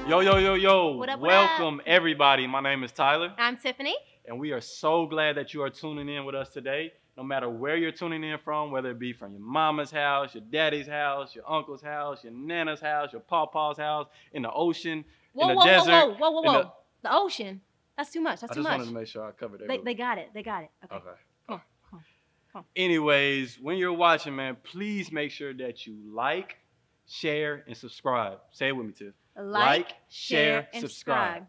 Yo. What up, Welcome, everybody. My name is Tyler. I'm Tiffany. And we are so glad that you are tuning in with us today. No matter where you're tuning in from, whether it be from your mama's house, your daddy's house, your uncle's house, your nana's house, your pawpaw's house, in the ocean, in the desert. Whoa. The ocean. That's too much. I just wanted to make sure I covered everything. They got it. Okay. Come on. Anyways, when you're watching, man, please make sure that you like, share, and subscribe. Say it with me, Tiff. Like, share, and subscribe.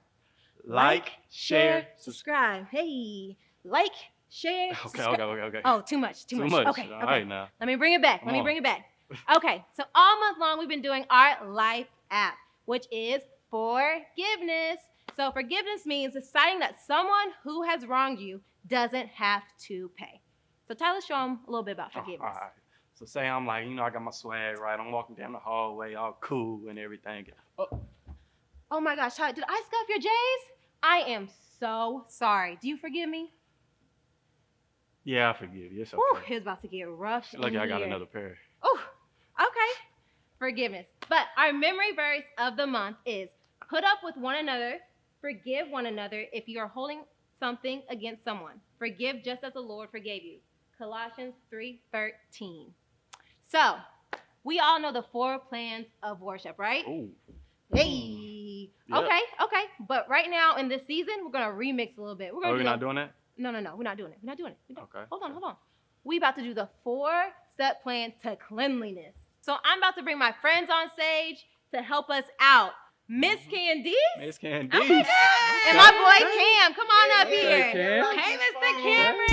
Like, share, subscribe. Hey, like, share, subscribe. Okay. Oh, too much. Okay. All right, now. Let me bring it back. Okay, so all month long, we've been doing our life app, which is forgiveness. So forgiveness means deciding that someone who has wronged you doesn't have to pay. So Tyler, show them a little bit about forgiveness. All right. So say I'm like, I got my swag right. I'm walking down the hallway, all cool and everything. Oh my gosh, Tyler, did I scuff your J's? I am so sorry. Do you forgive me? Yeah, I forgive you. It's okay. Whew, it's about to get rough. Lucky I got another pair. Oh, okay. Forgiveness. But our memory verse of the month is put up with one another, forgive one another if you are holding something against someone. Forgive just as the Lord forgave you. Colossians 3:13. So, we all know the 4 plans of worship, right? Ooh. Hey. Yep. Okay. But right now in this season, we're going to remix a little bit. We're not doing that? No. We're not doing it. Okay. Hold on. We about to do the 4-step plan to cleanliness. So I'm about to bring my friends on stage to help us out. Miss Candice. Okay. And my boy Cam. Come on up here. Cam. Hey, Mr. Cameron.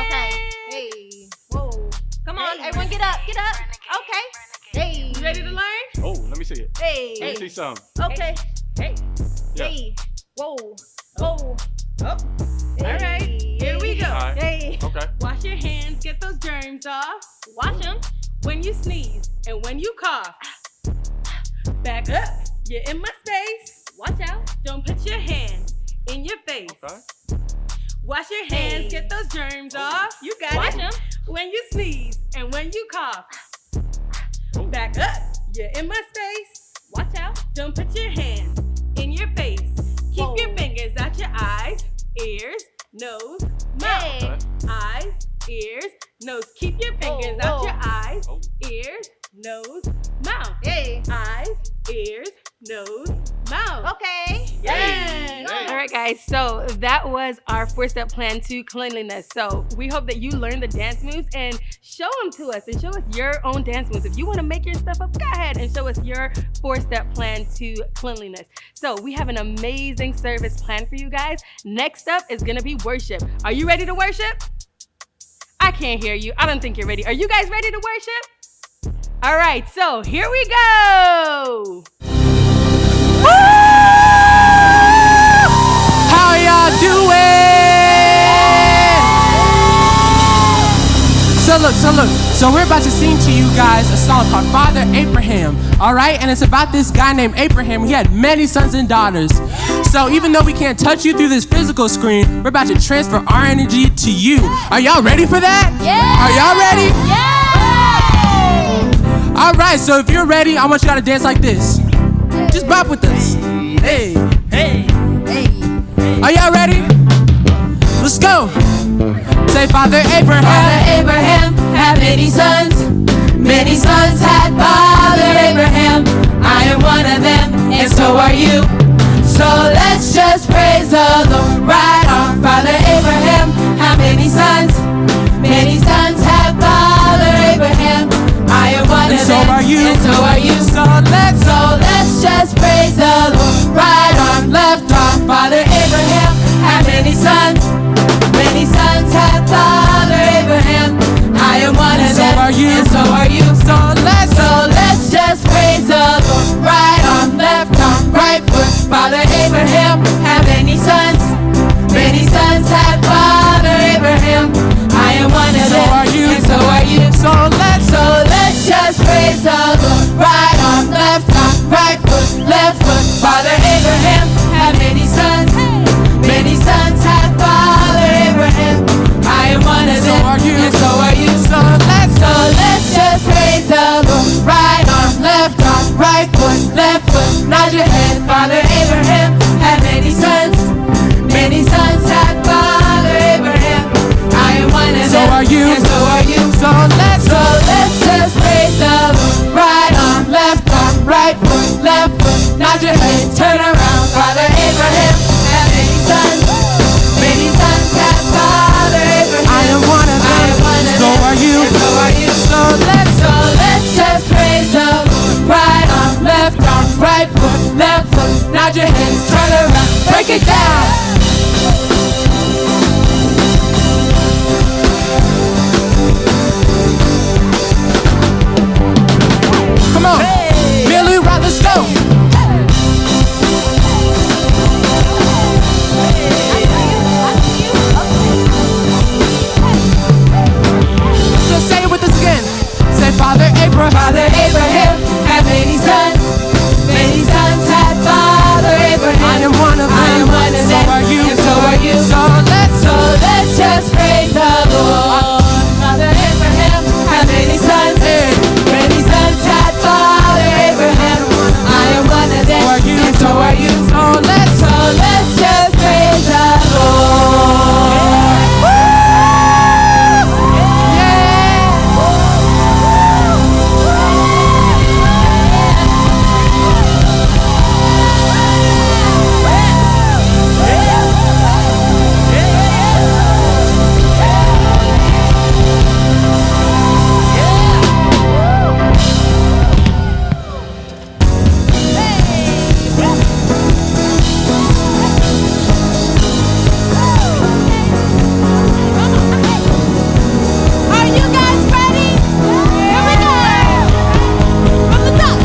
Okay. Hey. Whoa. Come on, everyone get up. Okay. Hey. You ready to learn? Oh, let me see it. Hey. Let me see some. Okay. Hey. Yeah. Hey. Whoa. Oh. Hey. All right. Here we go. All right. Hey. Okay. Wash your hands. Get those germs off. Watch them. When you sneeze and when you cough. Back up. You're in my space. Watch out. Don't put your hands in your face. Okay. Wash your hands. Hey. Get those germs off. You got Watch it. them. When you sneeze and when you cough. Back up. You're in my space. Watch out. Don't put your hands in your face. Keep Whoa. your fingers out your eyes, ears, nose, mouth. Hey. Eyes, ears, nose. Keep your fingers out your eyes, Oh. ears, nose, mouth. Hey. Eyes, ears, nose, mouth. Okay. Yes. Hey. All right, guys. So that was our 4-step plan to cleanliness. So we hope that you learn the dance moves and show them to us and show us your own dance moves. If you want to make your stuff up, go ahead and show us your 4-step plan to cleanliness. So we have an amazing service plan for you guys. Next up is going to be worship. Are you ready to worship? I can't hear you. I don't think you're ready. Are you guys ready to worship? All right. So here we go. How y'all doing? So we're about to sing to you guys a song called Father Abraham, all right? And it's about this guy named Abraham. He had many sons and daughters. So even though we can't touch you through this physical screen, we're about to transfer our energy to you. Are y'all ready for that? Yeah. Are y'all ready? Yeah. All right, so if you're ready, I want you all to dance like this. Just bop with us. Hey. Are y'all ready? Let's go. Say, Father Abraham. Father Abraham had many sons. Many sons had Father Abraham. I am one of them, and so are you. So let's just praise the Lord. Right on. Father Abraham had many sons. Many sons had Father Abraham. I am one And of so them, are you. and so are you. So let's just praise the Lord. Right arm, left arm. Father Abraham had many sons. Many sons had Father Abraham. I am one of them, and so are you. So let's just praise the Lord. Right arm, left arm, right foot. Father Abraham had many sons. Many sons had Father Abraham. I am one of them, and so are you. So let's just praise the Lord. Right arm, left foot, left foot. Father Abraham had many sons. Many sons had Father are you. and so are you. So let's just raise up. Right arm, left arm, right foot, left foot. Nod your hands, turn around, break it down. come on. Millie Rock, let's go. So say it with us again. Say, Father Abraham. Father Abraham had many sons. Many sons had Father Abraham. I am one of them. I am one of So them. are you. And so are you. So let's just praise the Lord. Father Abraham had many sons. Many sons had Father Abraham. I am one of them. So are you. And so are you. So let's just praise the Lord. Are you guys ready? Here we go. From the top.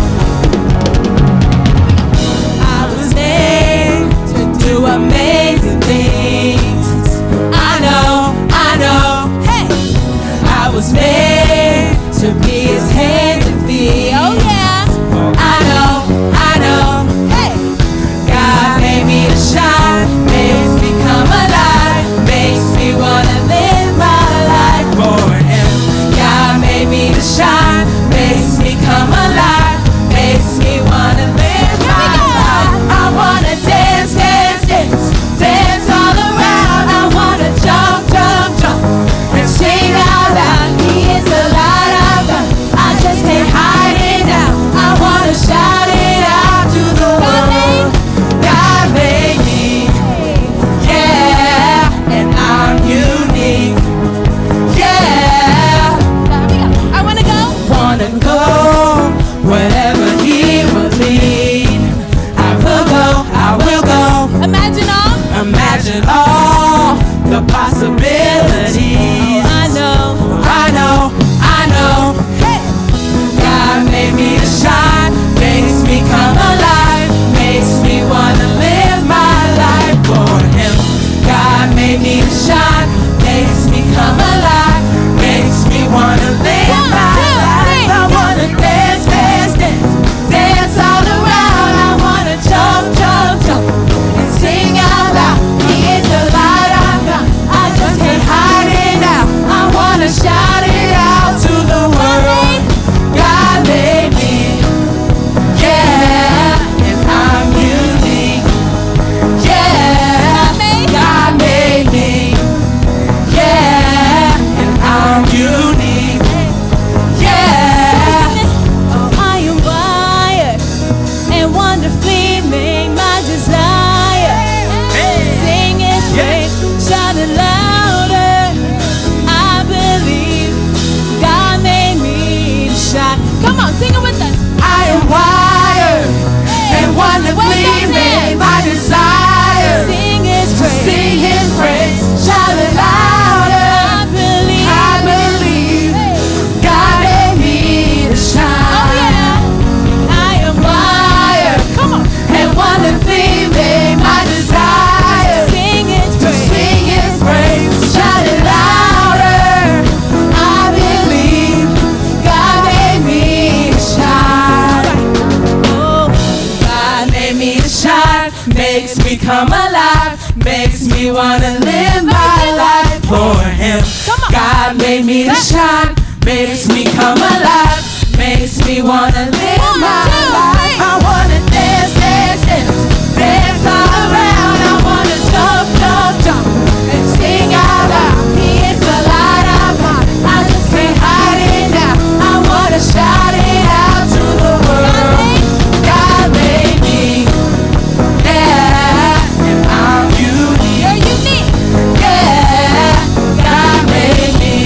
I was made to do amazing things. I know. Hey, I was made to be His hands and feet. Oh yeah. I know. Hey, God made me to shine, makes me come alive, makes me wanna live my life for Him. God made me to shine, makes me come alive, makes me wanna live my life. I wanna dance, dance, dance, dance all around. I wanna jump, jump, jump, and sing out loud. He is the light I've got. I just can't hide it now. I wanna shout it out to the world. God made me, yeah, and I'm unique, yeah. I wanna go. Wanna go wherever He will lead. I will go. Imagine all the possibilities. I know. Hey. God made me to shine, makes me come alive, makes me wanna live my life for Him. God made me to shine, makes me come alive, makes me wanna live my life. I wanna dance, dance, dance, dance all around. I wanna jump, jump, jump, and sing out loud. He is the light I've got. I just can't hide it now. I wanna shout it out to the world. God made me, yeah, and I'm unique, yeah. God made me, yeah, and I'm unique, yeah. Oh, I am wired and wonderfully made. My desire, sing His praise, shout it louder. I believe God made me to shine. Come on, sing it with us. I am wired and wonderfully made. My desire, sing His praise, shout it louder. I believe God made me to shine. I am wired, come on, and wonderfully made. My desire, sing His praise, shout it louder. I believe God made me to shine. Oh, God made me to shine, makes me come alive, makes me wanna live my life for Him. God made me to shine, makes me come alive, makes me wanna live my life. I wanna dance, dance, dance, dance all around. I wanna jump, jump, jump, and sing out loud. He is the light I've got. I just can't hide it now. I wanna shout it out to the world. God made me, yeah, and I'm unique. You're unique. Yeah, God made me,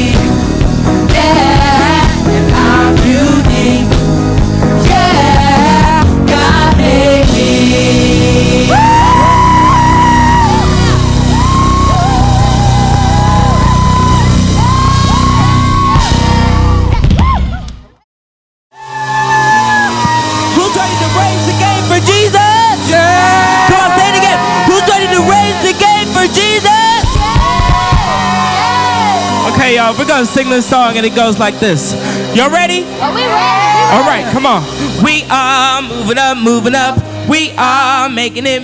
we're gonna sing this song and it goes like this. Y'all ready? Are we ready? All right, come on. We are moving up, moving up. We are making it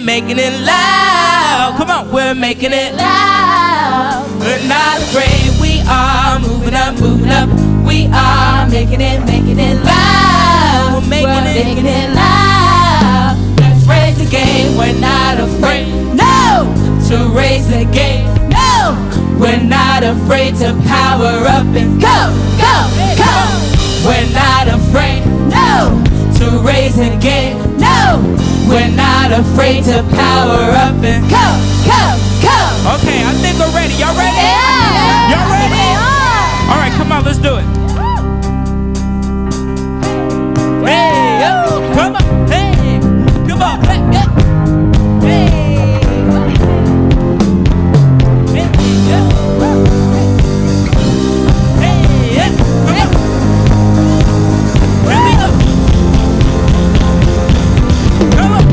loud. Come on, we're making it loud. We're not afraid. We are moving up, moving up. We are making it loud. We're making it loud. Let's raise the game. We're not afraid. No, to raise the game. No, we're not afraid to power up and go, go, go. We're not afraid. No, to raise the game. No, we're not afraid to power up and go, go, go. Okay, I think we're ready. Y'all ready? Yeah. Y'all ready? All right, come on, let's do it. Hey, yo, come on, hey, come on, hey, hey, hey, hey, yo, hey, yeah, come on, ready up, come on.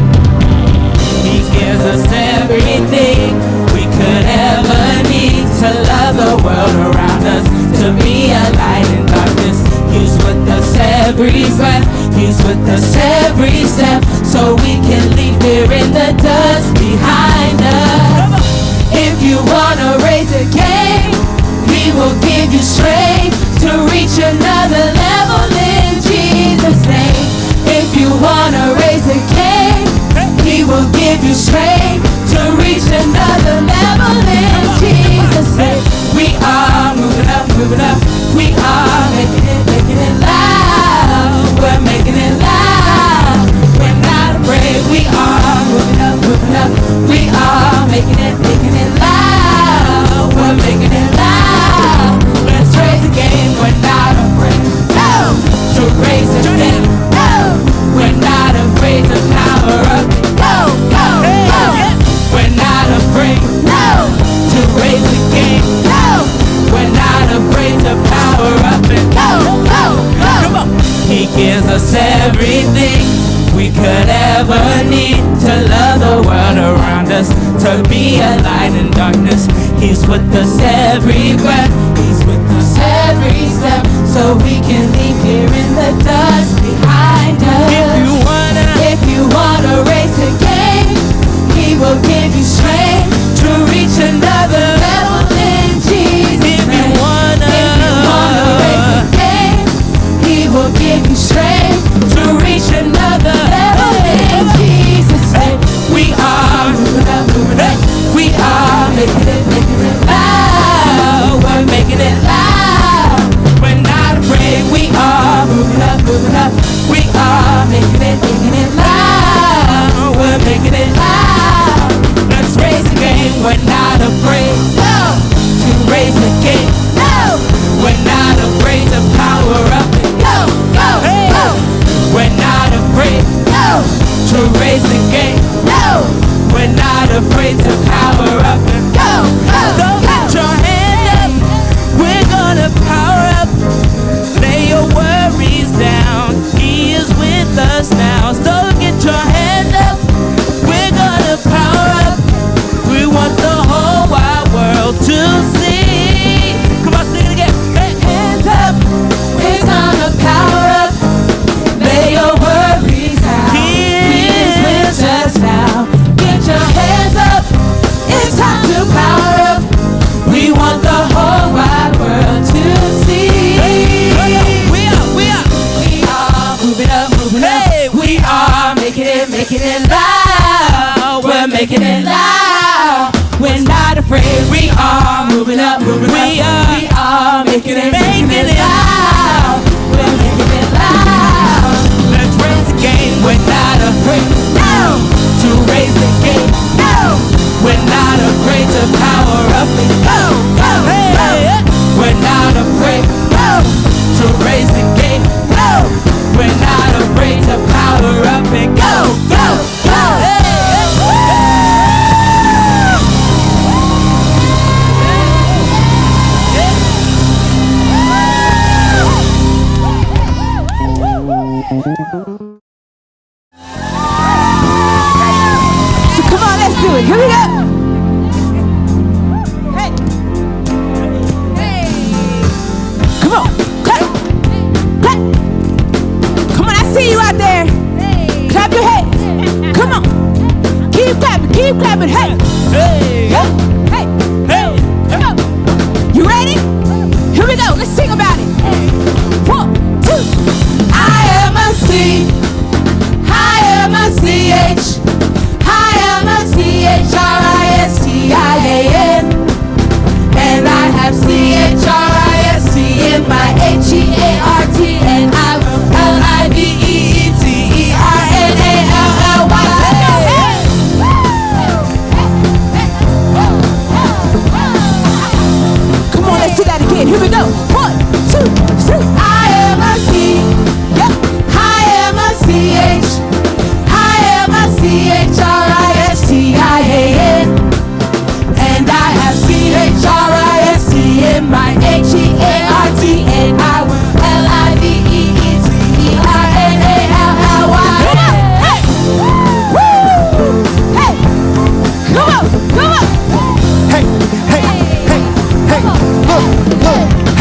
He gives us everything we could ever need to love the world around us, to be a light in darkness. He's with us every breath, He's with us every step, so we can leave here in the dust behind us. If you wanna raise a game, He will give you strength to reach another level in Jesus' name. If you wanna raise a game, He will give you strength to reach another level in Jesus' name. We are moving up, moving up. We are making it loud. We're making it loud. We're not afraid. We are moving up, moving up. We are making it loud. We're making it loud. Let's raise the game. We're not afraid. No, to raise the game. No, we're not afraid to power up. Go, go, go. We're not afraid. No, to raise the game. No, we're not afraid to power up and go, go, go. Come on. He gives us everything we could ever need to love the world around us, to be a light in darkness. He's with us every breath. He's with us every step, so we can leave here in the dust behind us. If you wanna raise the game, He will give you strength to reach another level in Jesus' name. If you wanna raise the game, He will give you strength to reach another level in Jesus' name. We are moving up, moving up. We are making it loud. We're making it loud. We're not afraid. We are moving up, moving up. We are making it loud. We're making it loud. Let's raise the game. We're not afraid. No, to raise the game. No, we're not afraid to power up and go, go, go. We're not afraid. No, to raise the game. No, we're not afraid to power up and go, go, go. Get your hand up. We're gonna power up. Lay your worries down. He is with us now. So get your hand up. We're gonna power up. We want the whole wide world to see. Come on, sing it again. Hey, hands up. We're gonna power up. Lay your worries down. He is with us now. Get your hands up. It's time to power up. We want the whole wide world to see. We are moving up, moving up. We are making it loud. We're making it loud. We're not afraid. We are moving up, moving up. We are making it loud. We're making it loud. Let's raise the game. We're not afraid. No, to raise the game. No, we're not afraid to power up and go, go, go. We're not afraid. No, to raise the game. No, we're not afraid to power up and go, go, go. So come on, let's do it. Here we go. Hey. keep clapping. Hey, Hey, yeah, hey, hey, come on. You ready? Here we go. Let's sing about it. 1, 2. I-M-A-C, I-M-A-C-H, I-M-A-C-H-R-I-S-T-I-A-N, and I have C-H-R-I-S-T in my H-E-A-R-T, and I L-I-V-E-E-T-E-R-N-A-L-L-Y. Come on, let's do that again. Here we go. 1, 2, 3. I-M-A-C, yep, I-M-A-C-H, I-M-A-C-H-R-I-S-T-I-A-N, and I have C-H-R-I-S-T in my H-E-A-R-T, and I will L-I-V-E-E-T-E-R-N-A-L-L-Y. Hey! Woo! Hey! Come on! Come on! Hey, hey, hey, hey, look,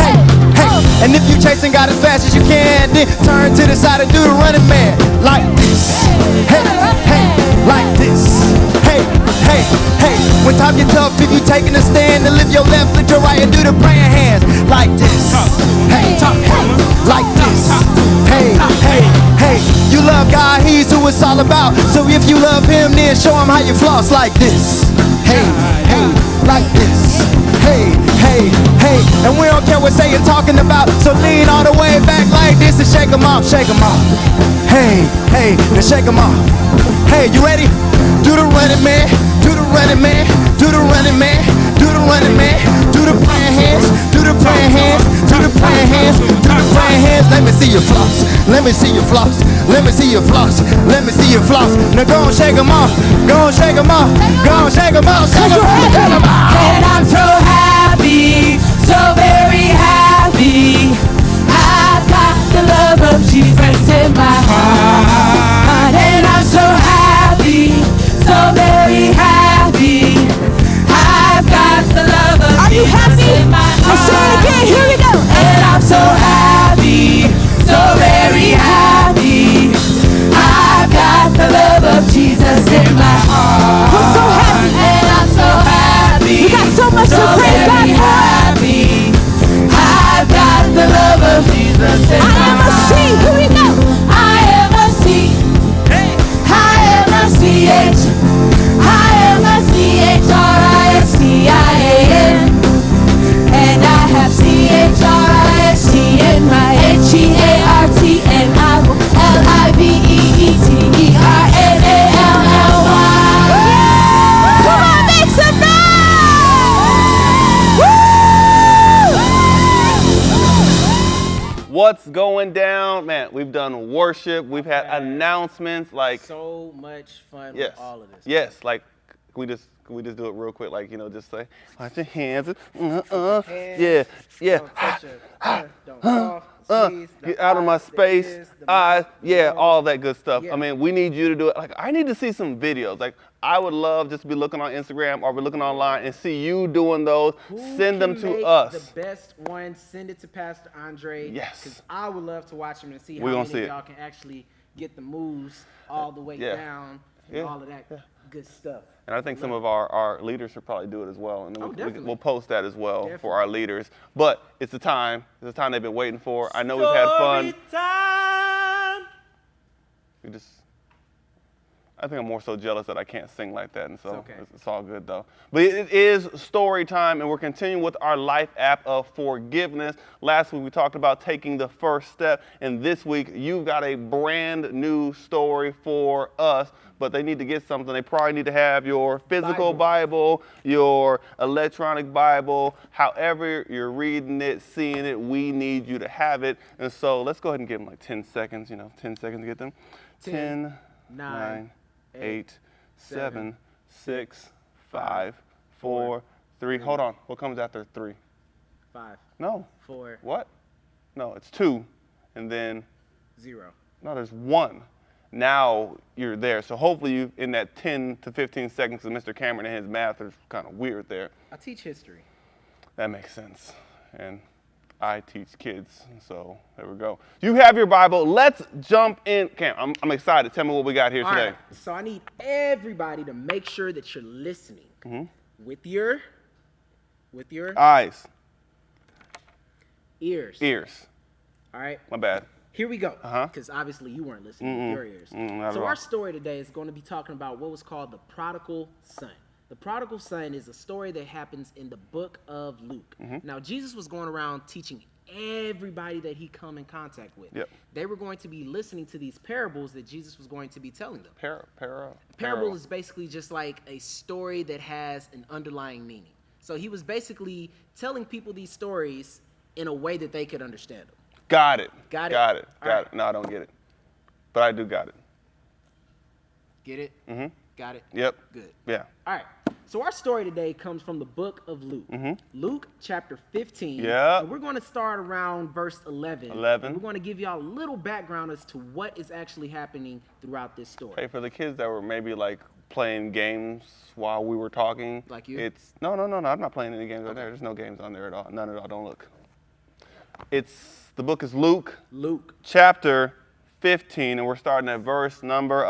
hey, hey. And if you chasing God as fast as you can, then turn to the side and do the running man. Like this. Hey, hey, like this. Hey, hey, hey. When time get tough, if you taking a stand, then lift your left, lift your right, and do the praying hands. Like this. Hey, hey, like this. Hey, hey, hey. You love God, He's who it's all about. So if you love Him, then show Him how you floss like this. Hey, hey, like this. Hey, hey, hey. And we don't care what Satan talking about. So lean all the way back like this and shake 'em off, shake 'em off. Hey, hey, now shake 'em off. Hey, you ready? Do the running man, do the running man, do the running man, do the running man, do the praying hands, do the praying hands, do the praying hands, do the praying hands. Let me see your floss, let me see your floss, let me see your floss, let me see your floss. Now go and shake 'em off, go and shake 'em off, go and shake 'em off, shake 'em off, shake 'em off. And I'm so happy, so very happy. I've got the love of Jesus in my heart. And I'm so happy, so very happy. I've got the love of Jesus in my heart. Let's say it again, here we go. And I'm so happy, so very happy. I've got the love of Jesus in my heart. We're so happy. And I'm so happy. We got so much to praise God for. Happy. I've got the love of Jesus in my heart. I-M-A-C, here we go. I-M-A-C, I-M-A-C-H, I-M-A-C-H-R-I-S-T-I-A-N, and I have C-H-R-I-S-T in my H-E-A-R-T, and I will L-I-V-E-E-T-E-R-N-A-L-L-Y. Come on, make some noise! What's going down? Man, we've done worship. We've had announcements. Like, so much fun yes, with all of this. yes. Like, can we just do it real quick? Like, you know, just say, watch your hands. Hands, Yeah, yeah. Don't touch your, don't cough, sneeze, the Get out of my eyes, the space. ears, the Eyes. mouth, Yeah, the all nose. that good stuff. Yeah. I mean, we need you to do it. Like, I need to see some videos. Like, I would love just to be looking on Instagram or be looking online and see you doing those. Who Send them can to make us. The best one, send it to Pastor Andre. Yes. Because I would love to watch him and see how We gonna many see of it. y'all can actually get the moves all the way Yeah. down and Yeah. all of that good stuff. And I think some of our leaders should probably do it as well. And then definitely. we'll post that as well Definitely. for our leaders. But it's the time. It's the time they've been waiting for. I know we've had fun. time. I think I'm more so jealous that I can't sing like that. And so okay. it's all good though. But it is story time, and we're continuing with our life app of forgiveness. Last week we talked about taking the first step. And this week you've got a brand new story for us. But they need to get something. They probably need to have your physical Bible, your electronic Bible, however you're reading it, seeing it, we need you to have it. And so let's go ahead and give them like 10 seconds, 10 seconds to get them. 10, 9, 8, 7, 6, 5, 4, 3. Hold on. What comes after 3? 5, No. 4, What? No, it's 2. And then, 0. no, there's 1. Now you're there. So hopefully you, in that 10 to 15 seconds, because Mr. Cameron and his math is kind of weird there. I teach history. That makes sense. And I teach kids, so there we go. You have your Bible. Let's jump in. Cam, I'm excited. Tell me what we got here All today. right. So I need everybody to make sure that you're listening with your Eyes, ears. ears. All right. My bad. Here we go. Uh-huh. Because obviously you weren't listening with your ears. not at So all. our story today is going to be talking about what was called the prodigal son. The prodigal son is a story that happens in the book of Luke. Now, Jesus was going around teaching everybody that he come in contact with. Yep. They were going to be listening to these parables that Jesus was going to be telling them. Parable Parable is basically just like a story that has an underlying meaning. So he was basically telling people these stories in a way that they could understand them. Got it. Got it? Got it. All Got right. it. No, I don't get it. But I do got it. Get it? Got it? Yep. Good. Yeah. All right. So our story today comes from the book of Luke. Luke chapter 15. Yeah. And we're going to start around verse 11. 11. And we're going to give y'all a little background as to what is actually happening throughout this story. Hey, for the kids that were maybe like playing games while we were talking. Like you? It's no. I'm not playing any games on there. There's no games on there at all. None at all. Don't look. The book is Luke. Luke. Chapter 15, and we're starting at verse number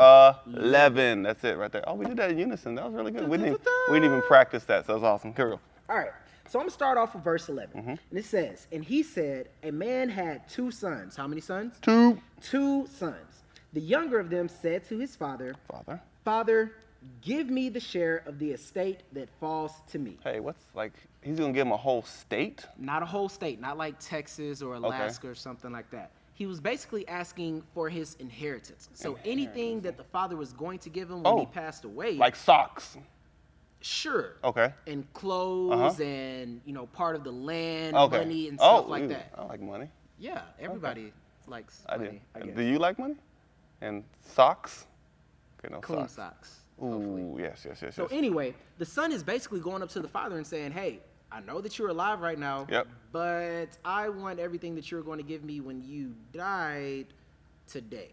11. That's it right there. Oh, we did that in unison. That was really good. We didn't even practice that, so it was awesome. Here we go. All right. So I'm going to start off with verse 11. And it says, and he said, a man had 2 sons. How many sons? 2. 2 sons. The younger of them said to his father, Father, give me the share of the estate that falls to me. Hey, he's going to give him a whole state? Not a whole state, not like Texas or Alaska or something like that. He was basically asking for his inheritance. So anything that the father was going to give him when he passed away. Like socks? Sure. Okay. And clothes and, part of the land, money and stuff like that. I like money. Yeah, everybody likes money, I guess. Do you like money? And socks? Okay, no Clean socks. socks. Hopefully. Ooh, yes. So anyway, the son is basically going up to the father and saying, hey, I know that you're alive right now, but I want everything that you're going to give me when you died today.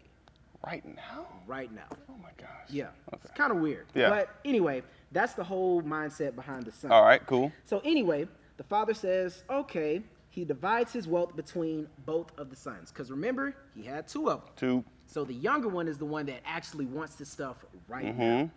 Right now? Right now. Oh my gosh. Yeah. Okay. It's kind of weird. Yeah. But anyway, that's the whole mindset behind the son. All right, cool. So anyway, the father says, okay, he divides his wealth between both of the sons. Because remember, he had 2 of them. 2. So the younger one is the one that actually wants this stuff right now.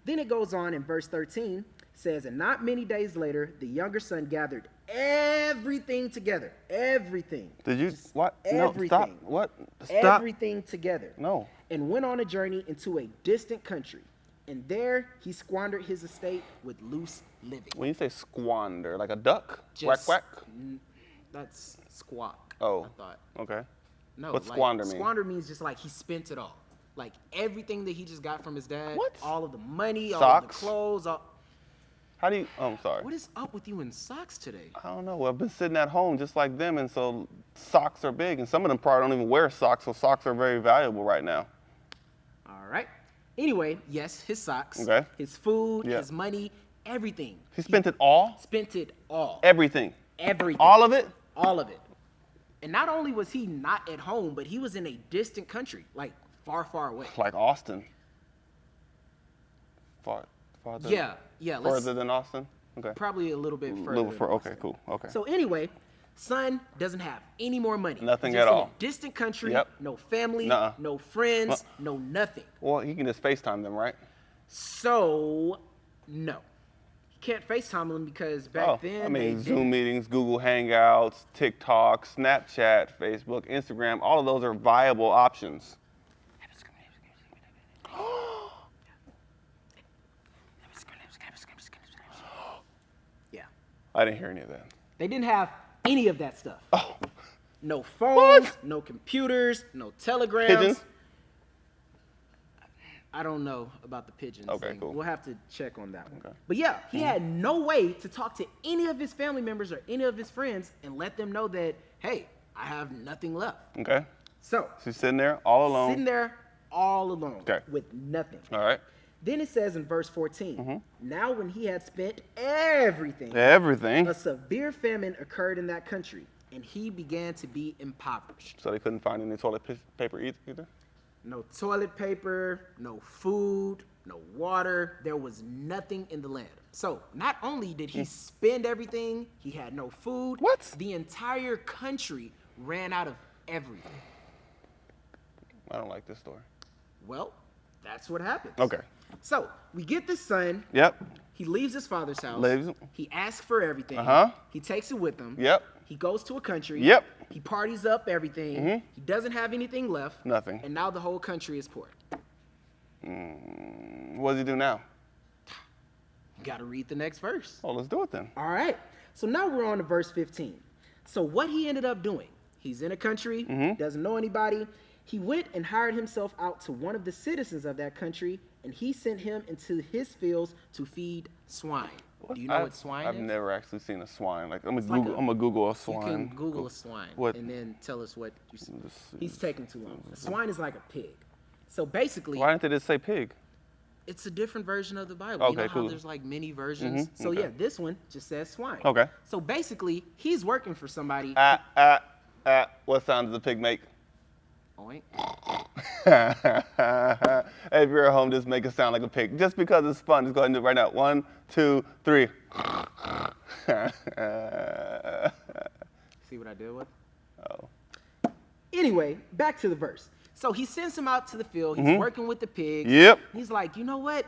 Then it goes on in verse 13, says, and not many days later, the younger son gathered everything together. Everything. Did you, what? Everything. No, stop. What? Stop. Everything together. No. And went on a journey into a distant country. And there he squandered his estate with loose living. When you say squander, like a duck? Just- Quack, quack? That's squawk. Oh. I thought. Okay. No. What's like, squander mean? Squander means just like he spent it all. Like everything that he just got from his dad. What? All of the money, all of the Socks? clothes. How do you, oh, I'm sorry. What is up with you in socks today? I don't know. I've been sitting at home just like them, and so socks are big, and some of them probably don't even wear socks, so socks are very valuable right now. All right. Anyway, yes, his socks, Okay. his food, Yeah. his money, everything. He spent it all? Spent it all. Everything? Everything. All of it? All of it. And not only was he not at home, but he was in a distant country, like far, far away. Like Austin? Farther? Yeah. Further than Austin? Okay. Probably a little bit further. Little than further. Austin. Okay, cool. Okay. So anyway, son doesn't have any more money. Nothing Just at in all. A distant country, Yep. no family, Nuh-uh. no friends, no nothing. Well, he can just FaceTime them, right? So, no. You can't FaceTime them because back then I mean, they Zoom didn't. meetings, Google Hangouts, TikTok, Snapchat, Facebook, Instagram, all of those are viable options. Yeah. I didn't hear any of that. They didn't have any of that stuff. Oh, No phones, no computers, no telegrams. pigeons? I don't know about the pigeons. Okay, thing. cool. We'll have to check on that one. Okay. But yeah, he had no way to talk to any of his family members or any of his friends and let them know that, hey, I have nothing left. Okay. So, So he's sitting there all alone. sitting there all alone Okay. with nothing. All right. Then it says in verse 14, Mm-hmm. now when he had spent everything, Everything. a severe famine occurred in that country, and he began to be impoverished. So they couldn't find any toilet paper either? No toilet paper, no food, no water. There was nothing in the land. So not only did he spend everything, he had no food. What? The entire country ran out of everything. I don't like this story. Well, that's what happens. Okay. So we get the son. Yep. He leaves his father's house. Leaves him. He asks for everything. Uh-huh. He takes it with him. Yep. He goes to a country. Yep. He parties up everything. He doesn't have anything left. Nothing. And now the whole country is poor. What does he do now? You got to read the next verse. Oh, let's do it then. All right. So now we're on to verse 15. So what he ended up doing, he's in a country, doesn't know anybody. He went and hired himself out to one of the citizens of that country, and he sent him into his fields to feed swine. Do you know what swine I've is? never actually seen a swine. Like I'm gonna like Google. I'm gonna Google a You swine. can Google a swine What? and then tell us what you see. Let's see. He's taking too long. A swine is like a pig. So basically, Why didn't they just say pig? it's a different version of the Bible. You Okay, know how cool. there's like many versions? So okay. yeah, this one just says swine. Okay. So basically, he's working for somebody. What sound does a pig make? Oink. Hey, if you're at home, just make it sound like a pig. Just because it's fun, just go ahead and do it right now. 1, 2, 3. See what I did with? Oh. Anyway, back to the verse. So he sends him out to the field. He's working with the pigs. Yep. He's like, you know what?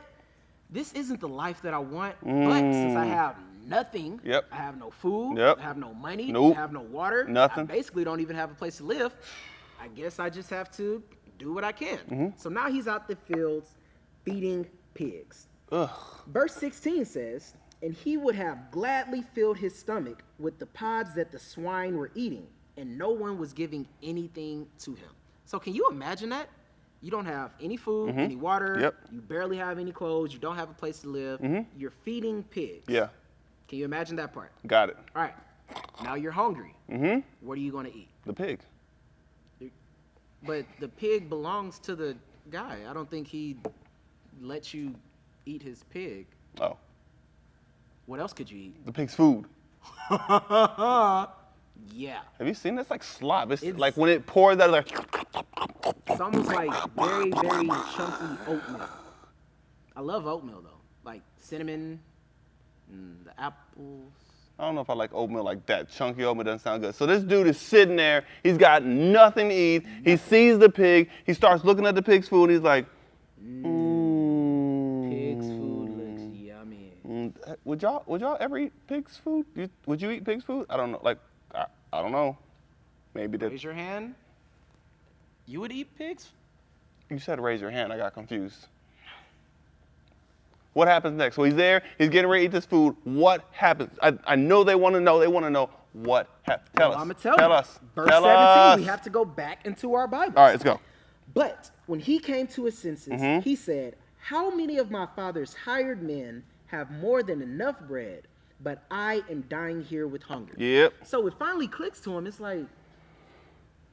This isn't the life that I want. But since I have nothing, Yep. I have no food, Yep. I have no money, Nope. I have no water, Nothing. I basically don't even have a place to live. I guess I just have to do what I can. So now he's out the fields feeding pigs. Ugh. Verse 16 says, and he would have gladly filled his stomach with the pods that the swine were eating, and no one was giving anything to him. So can you imagine that? You don't have any food, any water, Yep. you barely have any clothes, you don't have a place to live, you're feeding pigs. Yeah. Can you imagine that part? Got it. All right, now you're hungry. What are you gonna eat? The pig. But the pig belongs to the guy. I don't think he lets you eat his pig. Oh. What else could you eat? The pig's food. Yeah. Have you seen this? Like slop. It's It's- like when it pours out, like. It's almost like very, very chunky oatmeal. I love oatmeal though. Like cinnamon, the apples. I don't know if I like oatmeal like that. Chunky oatmeal doesn't sound good. So this dude is sitting there. He's got nothing to eat. He sees the pig. He starts looking at the pig's food. And he's like, Pig's food looks yummy. Would y'all ever eat pig's food? Would you eat pig's food? I don't know. Like, I don't know. Maybe that. Raise your hand. You would eat pigs? You said raise your hand. I got confused. What happens next? So he's there. He's getting ready to eat this food. What happens? I know they want to know. They want to know what happens. Tell us. I'm gonna tell Tell you. us. Verse Tell 17. us. We have to go back into our Bible. All right, let's go. But when he came to his senses, he said, how many of my father's hired men have more than enough bread, but I am dying here with hunger? Yep. So it finally clicks to him. It's like,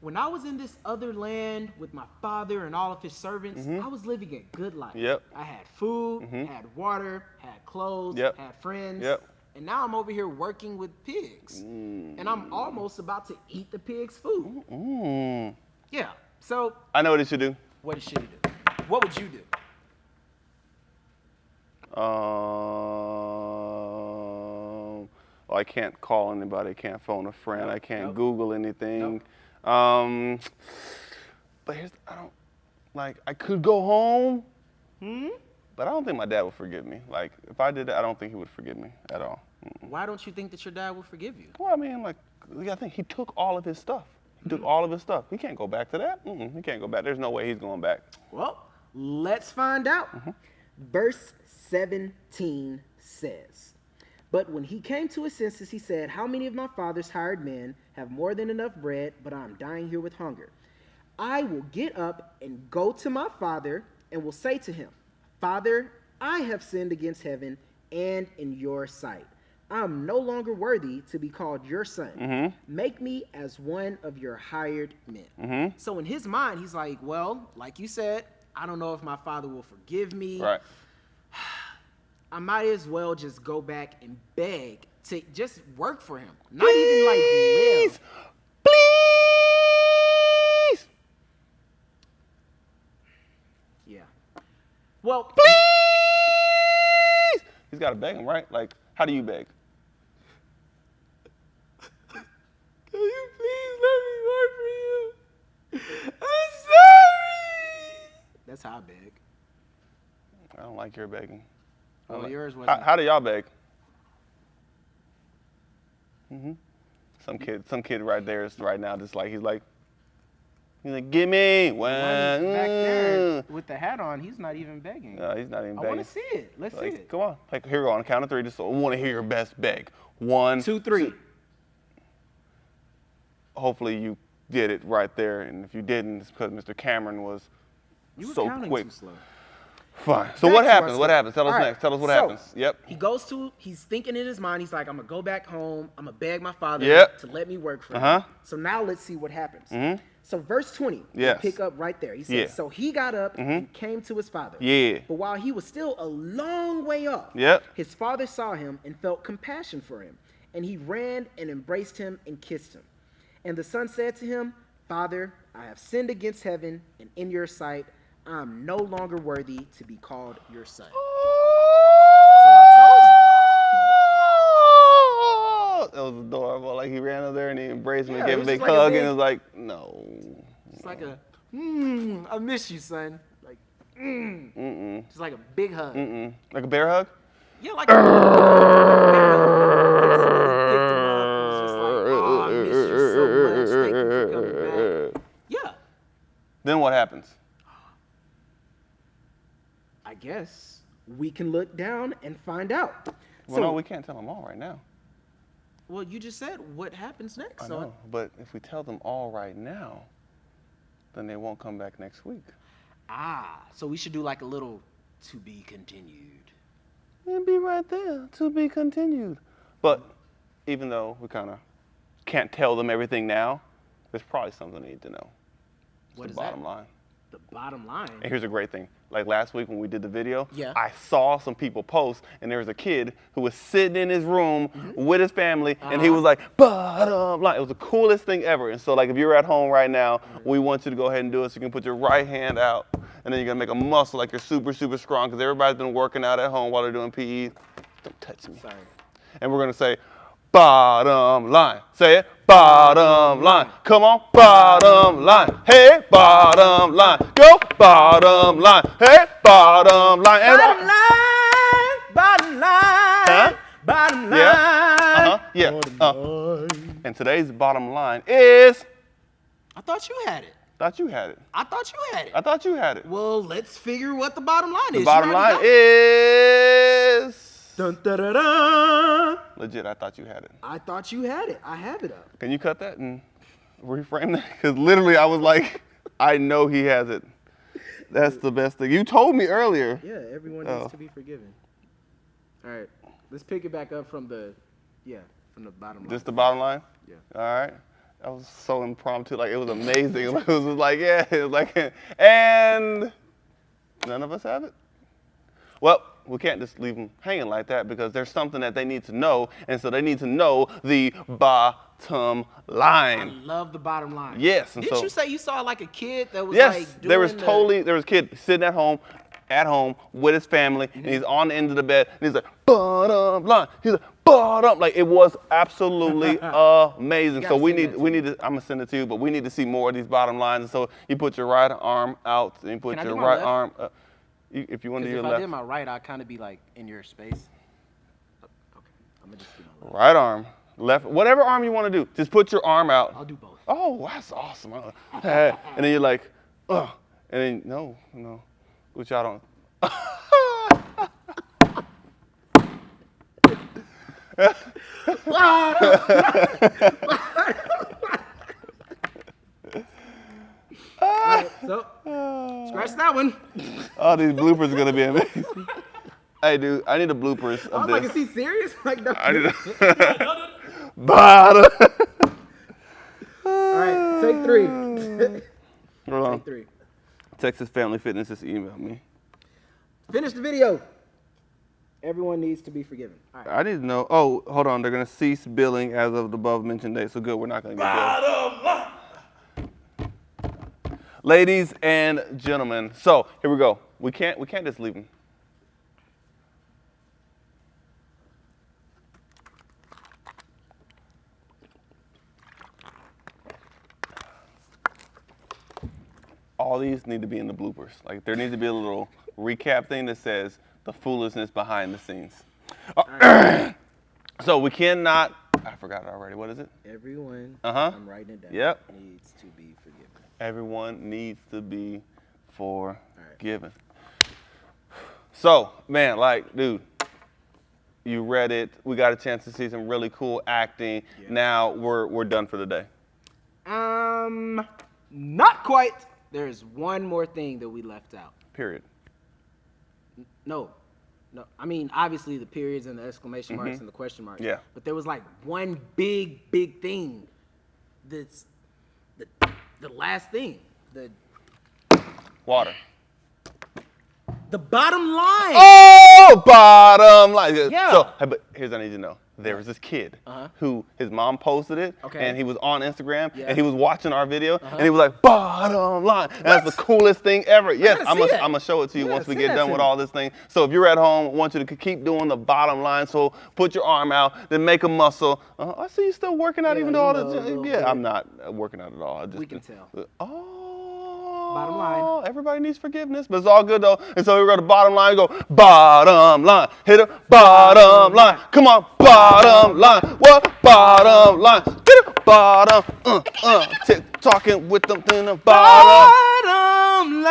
when I was in this other land with my father and all of his servants, I was living a good life. Yep. I had food, had water, had clothes, Yep. had friends. Yep. And now I'm over here working with pigs. And I'm almost about to eat the pig's food. Yeah. So I know what he should do. what should he do? What would you do? I can't call anybody. I can't phone a friend. I can't Nope. Google anything. Nope. But I could go home. But I don't think my dad would forgive me. Like, if I did that, I don't think he would forgive me at all. Why don't you think that your dad will forgive you? Well, I mean, I think he took all of his stuff. He took all of his stuff. He can't go back to that. He can't go back. There's no way he's going back. Well, let's find out. Verse 17 says, but when he came to his senses, he said, how many of my father's hired men have more than enough bread, but I'm dying here with hunger? I will get up and go to my father and will say to him, Father, I have sinned against heaven and in your sight. I am no longer worthy to be called your son. Make me as one of your hired men. So in his mind, he's like, well, like you said, I don't know if my father will forgive me. Right. I might as well just go back and beg to just work for him. Not even like live. Please! Well, Please! He's got to beg him, right? Like, how do you beg? can you please let me work for you? I'm sorry. That's how I beg. I don't like your begging. Well, yours wasn't. How do y'all beg? Some kid right there is right now just like he's like, give me one. Back there with the hat on, he's not even begging. No, he's not even I begging. want to see it. Let's see it. Come on. Like, here we go. On the count of three. Just I want to hear your best beg. 1, 2, 3. Hopefully you did it right there. And if you didn't, it's because Mr. Cameron was You were so counting quick. too slow. Fine. So Back what to happens? our What story. happens? Tell us All right, next. Tell us what so, happens. Yep. He's thinking in his mind, he's like, I'm going to go back home. I'm going to beg my father Yep. to let me work for Uh-huh. him. So now let's see what happens. Mhm. So verse 20, Yes. pick up right there. He says, Yeah. so he got up and came to his father. Yeah. But while he was still a long way off, Yep. his father saw him and felt compassion for him. And he ran and embraced him and kissed him. And the son said to him, Father, I have sinned against heaven and in your sight. I am no longer worthy to be called your son. So I That was adorable. Like he ran up there and he embraced me, Yeah, gave it him a was big like a hug, big- and it was like, no. It's like a, I miss you, son. Like, Just like a big hug. Like a bear hug? Yeah, like a big hug. Picked him up and was just like, oh, I miss you so much. Thank you for coming back. Yeah, Then what happens? I guess we can look down and find out. Well, no, we can't tell them all right now. Well, you just said what happens next. I So know, but if we tell them all right now, then they won't come back next week. so we should do like a little to be continued. It'll be right there, to be continued. But even though we kind of can't tell them everything now, there's probably something they need to know. It's What the is that? bottom line. The bottom line. And here's a great thing. Like last week when we did the video, Yeah. I saw some people post, and there was a kid who was sitting in his room with his family, and he was like, bottom line. It was the coolest thing ever. And so, like, if you're at home right now, we want you to go ahead and do it. So you can put your right hand out, and then you're gonna make a muscle like you're super, super strong, because everybody's been working out at home while they're doing PE. Don't touch me. Sorry. And we're gonna say, bottom line. Say it. Bottom line. Come on. Bottom line. Hey, bottom line. Go. Bottom line. Hey, bottom line. And Bottom line. Bottom line. Huh? Bottom line. Yeah. Yeah. And today's bottom line is. I thought you had it. Thought you had it. I thought you had it. I thought you had it. Well, let's figure what the bottom line is. The bottom You already line got it. is. Dun, da, da, da. Legit, I thought you had it. I thought you had it. I have it up. Can you cut that and reframe that? Because literally I was like, I know he has it. That's the best thing. You told me earlier. Yeah, everyone Oh. needs to be forgiven. All right, let's pick it back up from the bottom line. Just the bottom line? Yeah. All right. That was so impromptu. Like, it was amazing. It was just like, yeah. It was like, and none of us have it? Well, we can't just leave them hanging like that because there's something that they need to know. And so they need to know the bottom I line. love the bottom line. Yes, and Didn't so- you say you saw like a kid that was Yes, like doing there was the- a kid sitting at home with his family, and he's on the end of the bed, and he's like, bottom line. He's like, bottom. Like, it was absolutely amazing. gotta So we send that need to to, I'm gonna send it to you, but we need to see more of these bottom lines. And so you put your right arm out, and you put Can I your do my right left? arm up. If you want to do Because your if I left, did my right, I'd kind of be like in your space. Okay, I'm gonna just do my left. right arm, left, whatever arm you want to do, just put your arm out. I'll do both. Oh, that's awesome. And then you're like, ugh. And then, no, which I don't. So, scratch that one. All these bloopers are going to be amazing. Hey, dude, I need the bloopers I of was like, this. is he serious? Like, no. I need a bottom. All right, take three. Hold on. Take three. Texas Family Fitness just emailed me. Finish the video. Everyone needs to be forgiven. All right. I need to know. Oh, hold on. They're going to cease billing as of the above mentioned date. So good, we're not going to get billed. Ladies and gentlemen, so here we go. We can't just leave them. All these need to be in the bloopers. Like there needs to be a little recap thing that says the foolishness behind the scenes. So we cannot, I forgot it already. What is it? Everyone, Uh-huh. I'm writing it down, Yep. needs to be forgiven. Everyone needs to be forgiven. So, man, like, dude, you read it. We got a chance to see some really cool acting. Yeah. Now we're done for the day. Not quite. There's one more thing that we left out. Period. No. I mean, obviously the periods and the exclamation marks and the question marks. Yeah. But there was like one big thing. That's the last thing. Water. The bottom line. Oh, bottom line. Yeah. So, hey, but here's what I need you to know. There was this kid Uh-huh. who his mom posted it, Okay. and he was on Instagram, Yeah. and he was watching our video, and he was like, bottom line. And that's the coolest thing ever. Yes, gotta I'm see that. going to show it to you Yeah, once we send get that done to with me. all this thing. So if you're at home, I want you to keep doing the bottom line. So put your arm out, then make a muscle. I see you still working out Yeah, even you though all know, a the little yeah, bit. I'm not working out at all. I just We can tell. Oh. Bottom line. Everybody needs forgiveness, but it's all good though. And so we go to bottom line, go bottom line, hit it, bottom line. Come on, bottom line. What? Bottom line. Get it, bottom. Talking with them in the bottom. Bottom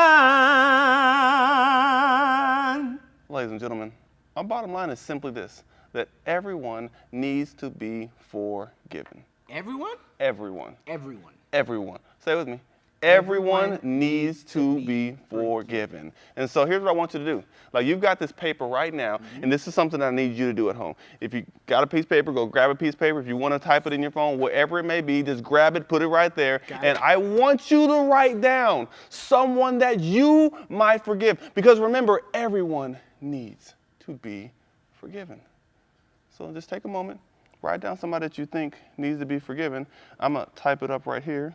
line. Ladies and gentlemen, our bottom line is simply this: that everyone needs to be forgiven. Everyone? Everyone. Everyone. Everyone. Say it with me. Everyone needs to be forgiven. And so here's what I want you to do. Like you've got this paper right now, and this is something I need you to do at home. If you got a piece of paper, go grab a piece of paper. If you want to type it in your phone, wherever it may be, just grab it, put it right there. And I want you to write down someone that you might forgive. Because remember, everyone needs to be forgiven. So just take a moment, write down somebody that you think needs to be forgiven. I'm going to type it up right here.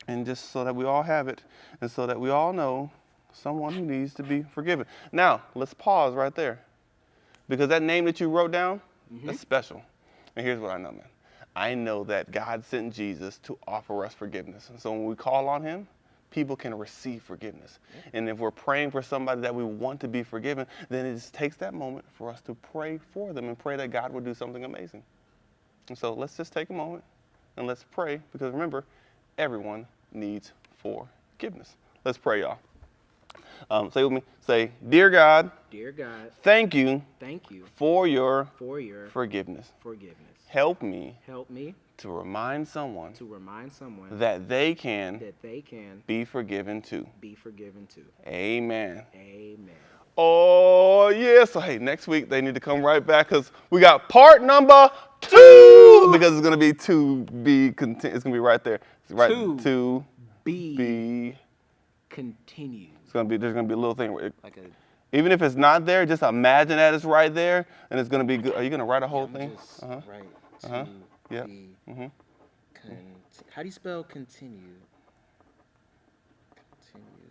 And just so that we all have it, and so that we all know someone who needs to be forgiven. Now, let's pause right there. Because that name that you wrote down, that's special. And here's what I know, man. I know that God sent Jesus to offer us forgiveness. And so when we call on him, people can receive forgiveness. And if we're praying for somebody that we want to be forgiven, then it just takes that moment for us to pray for them and pray that God will do something amazing. And so let's just take a moment and let's pray, because remember, everyone needs forgiveness. Let's pray, y'all. Say with me. Say, Dear God, thank you for your forgiveness. Help me to remind someone that they can be forgiven too. Amen. Oh, yeah. So, hey, next week they need to come right back because we got part number 2 because it's going to be it's going to be right there. It's right. To be continued. There's going to be a little thing where even if it's not there, just imagine that it's right there and it's going to be good. Are you going to write a whole thing? Right. Yeah. How do you spell continue?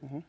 Continue.